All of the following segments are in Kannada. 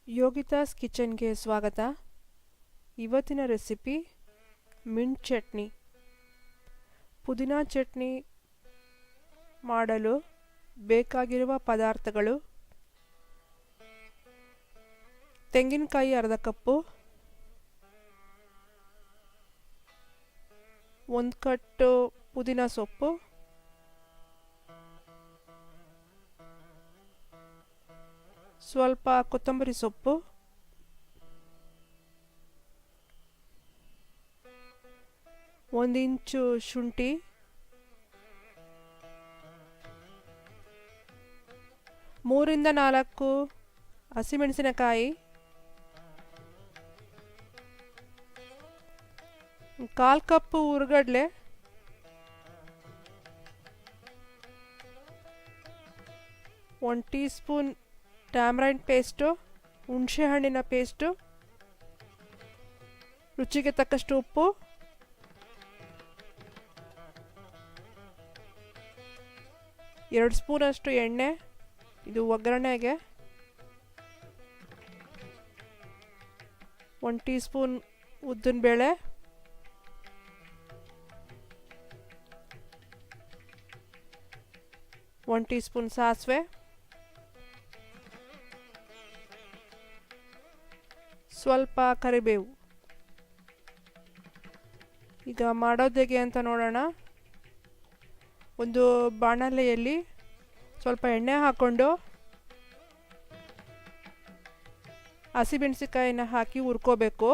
ಯೋಗಿತಾಸ್ ಕಿಚನ್ಗೆ ಸ್ವಾಗತ. ಇವತ್ತಿನ ರೆಸಿಪಿ ಮಿಂಟ್ ಚಟ್ನಿ. ಪುದೀನಾ ಚಟ್ನಿ ಮಾಡಲು ಬೇಕಾಗಿರುವ ಪದಾರ್ಥಗಳು: ತೆಂಗಿನಕಾಯಿ ಅರ್ಧ ಕಪ್ಪು, 1 ಕಟ್ಟು ಪುದೀನಾ ಸೊಪ್ಪು, ಸ್ವಲ್ಪ ಕೊತ್ತಂಬರಿ ಸೊಪ್ಪು, ಒಂದು ಇಂಚು ಶುಂಠಿ, ಮೂರಿಂದ 4 ಹಸಿಮೆಣಸಿನಕಾಯಿ, 1/4 ಕಪ್ ಹುರ್ಗಡ್ಲೆ, 1 ಟೀ ಸ್ಪೂನ್ tamarind ಪೇಸ್ಟು, ಹುಣಸೆ ಹಣ್ಣಿನ ಪೇಸ್ಟು, ರುಚಿಗೆ ತಕ್ಕಷ್ಟು ಉಪ್ಪು, ಎರಡು ಸ್ಪೂನಷ್ಟು ಎಣ್ಣೆ, ಇದು ಒಗ್ಗರಣೆಗೆ, 1 ಟೀ ಸ್ಪೂನ್ ಉದ್ದಿನಬೇಳೆ, ಒಂದು ಟೀ ಸ್ಪೂನ್ ಸಾಸಿವೆ, ಸ್ವಲ್ಪ ಕರಿಬೇವು. ಈಗ ಮಾಡೋದು ಹೇಗೆ ಅಂತ ನೋಡೋಣ. ಒಂದು ಬಾಣಲೆಯಲ್ಲಿ ಸ್ವಲ್ಪ ಎಣ್ಣೆ ಹಾಕ್ಕೊಂಡು ಹಸಿಮೆಣಸಿನಕಾಯಿನ ಹಾಕಿ ಹುರ್ಕೋಬೇಕು.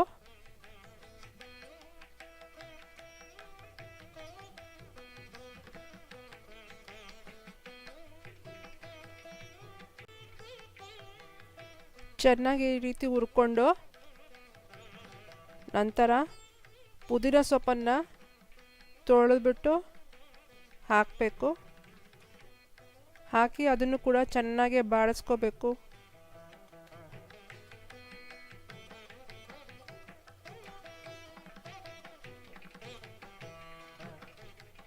ಚೆನ್ನಾಗಿ ಈ ರೀತಿ ಹುರ್ಕೊಂಡು ನಂತರ ಪುದೀನ ಸೊಪ್ಪನ್ನು ತೊಳೆದ್ಬಿಟ್ಟು ಹಾಕಬೇಕು. ಹಾಕಿ ಅದನ್ನು ಕೂಡ ಚೆನ್ನಾಗಿ ಬಾಡಿಸ್ಕೋಬೇಕು.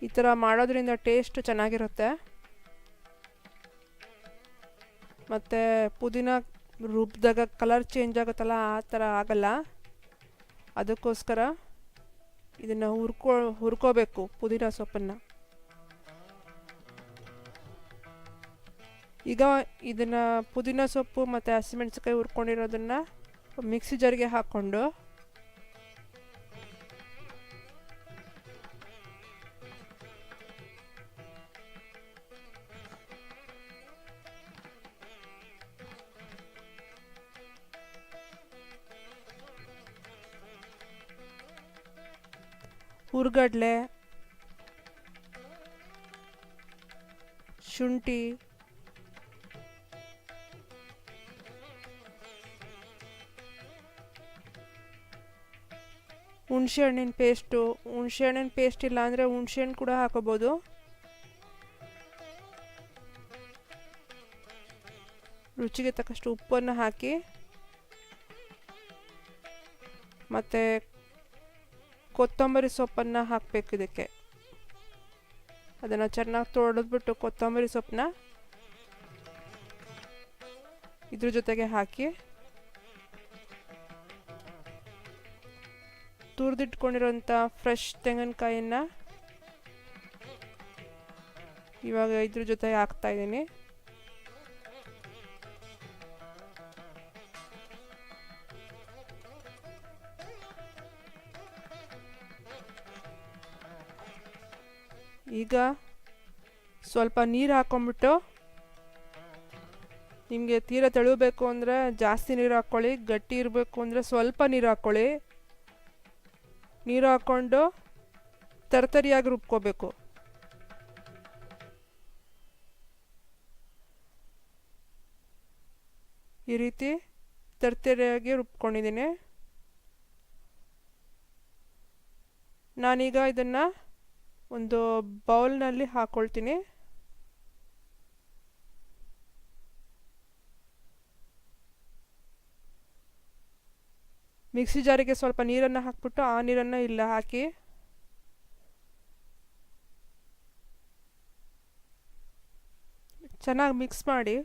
ಈ ಥರ ಮಾಡೋದ್ರಿಂದ ಟೇಸ್ಟ್ ಚೆನ್ನಾಗಿರುತ್ತೆ. ಮತ್ತು ಪುದೀನ ರುಬ್ಬಿದಾಗ ಕಲರ್ ಚೇಂಜ್ ಆಗುತ್ತಲ್ಲ, ಆ ಥರ ಆಗಲ್ಲ. ಅದಕ್ಕೋಸ್ಕರ ಇದನ್ನು ಹುರ್ಕೋಬೇಕು ಪುದೀನ ಸೊಪ್ಪನ್ನು. ಈಗ ಇದನ್ನು ಪುದೀನ ಸೊಪ್ಪು ಮತ್ತು ಹಸಿಮೆಣಸಿನಕಾಯಿ ಹುರ್ಕೊಂಡಿರೋದನ್ನು ಮಿಕ್ಸಿ ಜಾರಿಗೆ ಹಾಕ್ಕೊಂಡು ಹುರ್ಗಡ್ಲೆ, ಶುಂಠಿ, ಹುಣಸೆ ಹಣ್ಣಿನ ಪೇಸ್ಟು, ಹುಣಸೆ ಹಣ್ಣಿನ ಪೇಸ್ಟ್ ಇಲ್ಲ ಅಂದರೆ ಹುಣಸೆ ಹಣ್ಣು ಕೂಡ ಹಾಕೋಬೋದು. ರುಚಿಗೆ ತಕ್ಕಷ್ಟು ಉಪ್ಪನ್ನು ಹಾಕಿ ಮತ್ತು ಕೊತ್ತಂಬರಿ ಸೊಪ್ಪನ್ನು ಹಾಕಬೇಕು. ಇದಕ್ಕೆ ಅದನ್ನು ಚೆನ್ನಾಗಿ ತೊಳೆದ್ಬಿಟ್ಟು ಕೊತ್ತಂಬರಿ ಸೊಪ್ಪನ್ನ ಇದ್ರ ಜೊತೆಗೆ ಹಾಕಿ ತುರಿದಿಟ್ಕೊಂಡಿರೋಂಥ ಫ್ರೆಶ್ ತೆಂಗಿನಕಾಯಿಯನ್ನು ಇವಾಗ ಇದ್ರ ಜೊತೆಗೆ ಹಾಕ್ತಾಯಿದ್ದೀನಿ. ಈಗ ಸ್ವಲ್ಪ ನೀರು ಹಾಕ್ಕೊಂಬಿಟ್ಟು, ನಿಮಗೆ ತೀರ ತೆಳುಬೇಕು ಅಂದರೆ ಜಾಸ್ತಿ ನೀರು ಹಾಕ್ಕೊಳ್ಳಿ, ಗಟ್ಟಿ ಇರಬೇಕು ಅಂದರೆ ಸ್ವಲ್ಪ ನೀರು ಹಾಕ್ಕೊಳ್ಳಿ. ನೀರು ಹಾಕ್ಕೊಂಡು ತರ್ತರಿಯಾಗಿ ರುಬ್ಕೋಬೇಕು. ಈ ರೀತಿ ತರ್ತರಿಯಾಗಿ ರುಬ್ಕೊಂಡಿದ್ದೀನಿ. ನಾನೀಗ ಇದನ್ನು ಒಂದು ಬೌಲ್ನಲ್ಲಿ ಹಾಕ್ಕೊಳ್ತೀನಿ. ಮಿಕ್ಸಿ ಜಾರಿಗೆ ಸ್ವಲ್ಪ ನೀರನ್ನು ಹಾಕ್ಬಿಟ್ಟು ಆ ನೀರನ್ನು ಇಲ್ಲ ಹಾಕಿ ಚೆನ್ನಾಗಿ ಮಿಕ್ಸ್ ಮಾಡಿ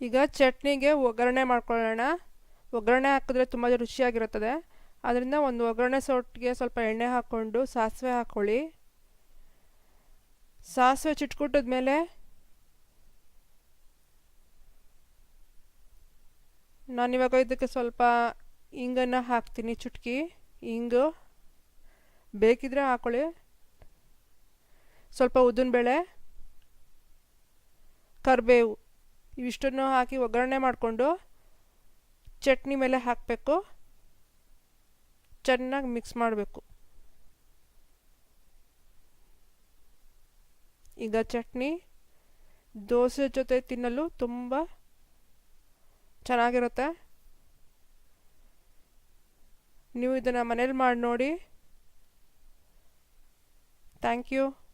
ಈಗ ಚಟ್ನಿಗೆ ಒಗ್ಗರಣೆ ಮಾಡ್ಕೊಳ್ಳೋಣ. ಒಗ್ಗರಣೆ ಹಾಕಿದ್ರೆ ತುಂಬ ರುಚಿಯಾಗಿರುತ್ತದೆ. ಅದರಿಂದ ಒಂದು ಒಗ್ಗರಣೆ ಸೌಟ್ಗೆ ಸ್ವಲ್ಪ ಎಣ್ಣೆ ಹಾಕ್ಕೊಂಡು ಸಾಸಿವೆ ಹಾಕ್ಕೊಳ್ಳಿ. ಸಾಸಿವೆ ಚಿಟ್ಕುಟ್ಟಿದ್ಮೇಲೆ ನಾನಿವಾಗ ಇದಕ್ಕೆ ಸ್ವಲ್ಪ ಇಂಗನ್ನು ಹಾಕ್ತೀನಿ. ಚುಟ್ಕಿ ಇಂಗು ಬೇಕಿದ್ರೆ ಹಾಕ್ಕೊಳ್ಳಿ. ಸ್ವಲ್ಪ ಉದ್ದಿನಬೇಳೆ, ಕರಿಬೇವು ಇವಿಷ್ಟನ್ನು ಹಾಕಿ ಒಗ್ಗರಣೆ ಮಾಡಿಕೊಂಡು ಚಟ್ನಿ ಮೇಲೆ ಹಾಕಬೇಕು. ಚೆನ್ನಾಗಿ ಮಿಕ್ಸ್ ಮಾಡಬೇಕು. ಈಗ ಚಟ್ನಿ ದೋಸೆ ಜೊತೆ ತಿನ್ನಲು ತುಂಬ ಚೆನ್ನಾಗಿರುತ್ತೆ. ನೀವು ಇದನ್ನು ಮನೇಲಿ ಮಾಡಿ ನೋಡಿ. Thank you.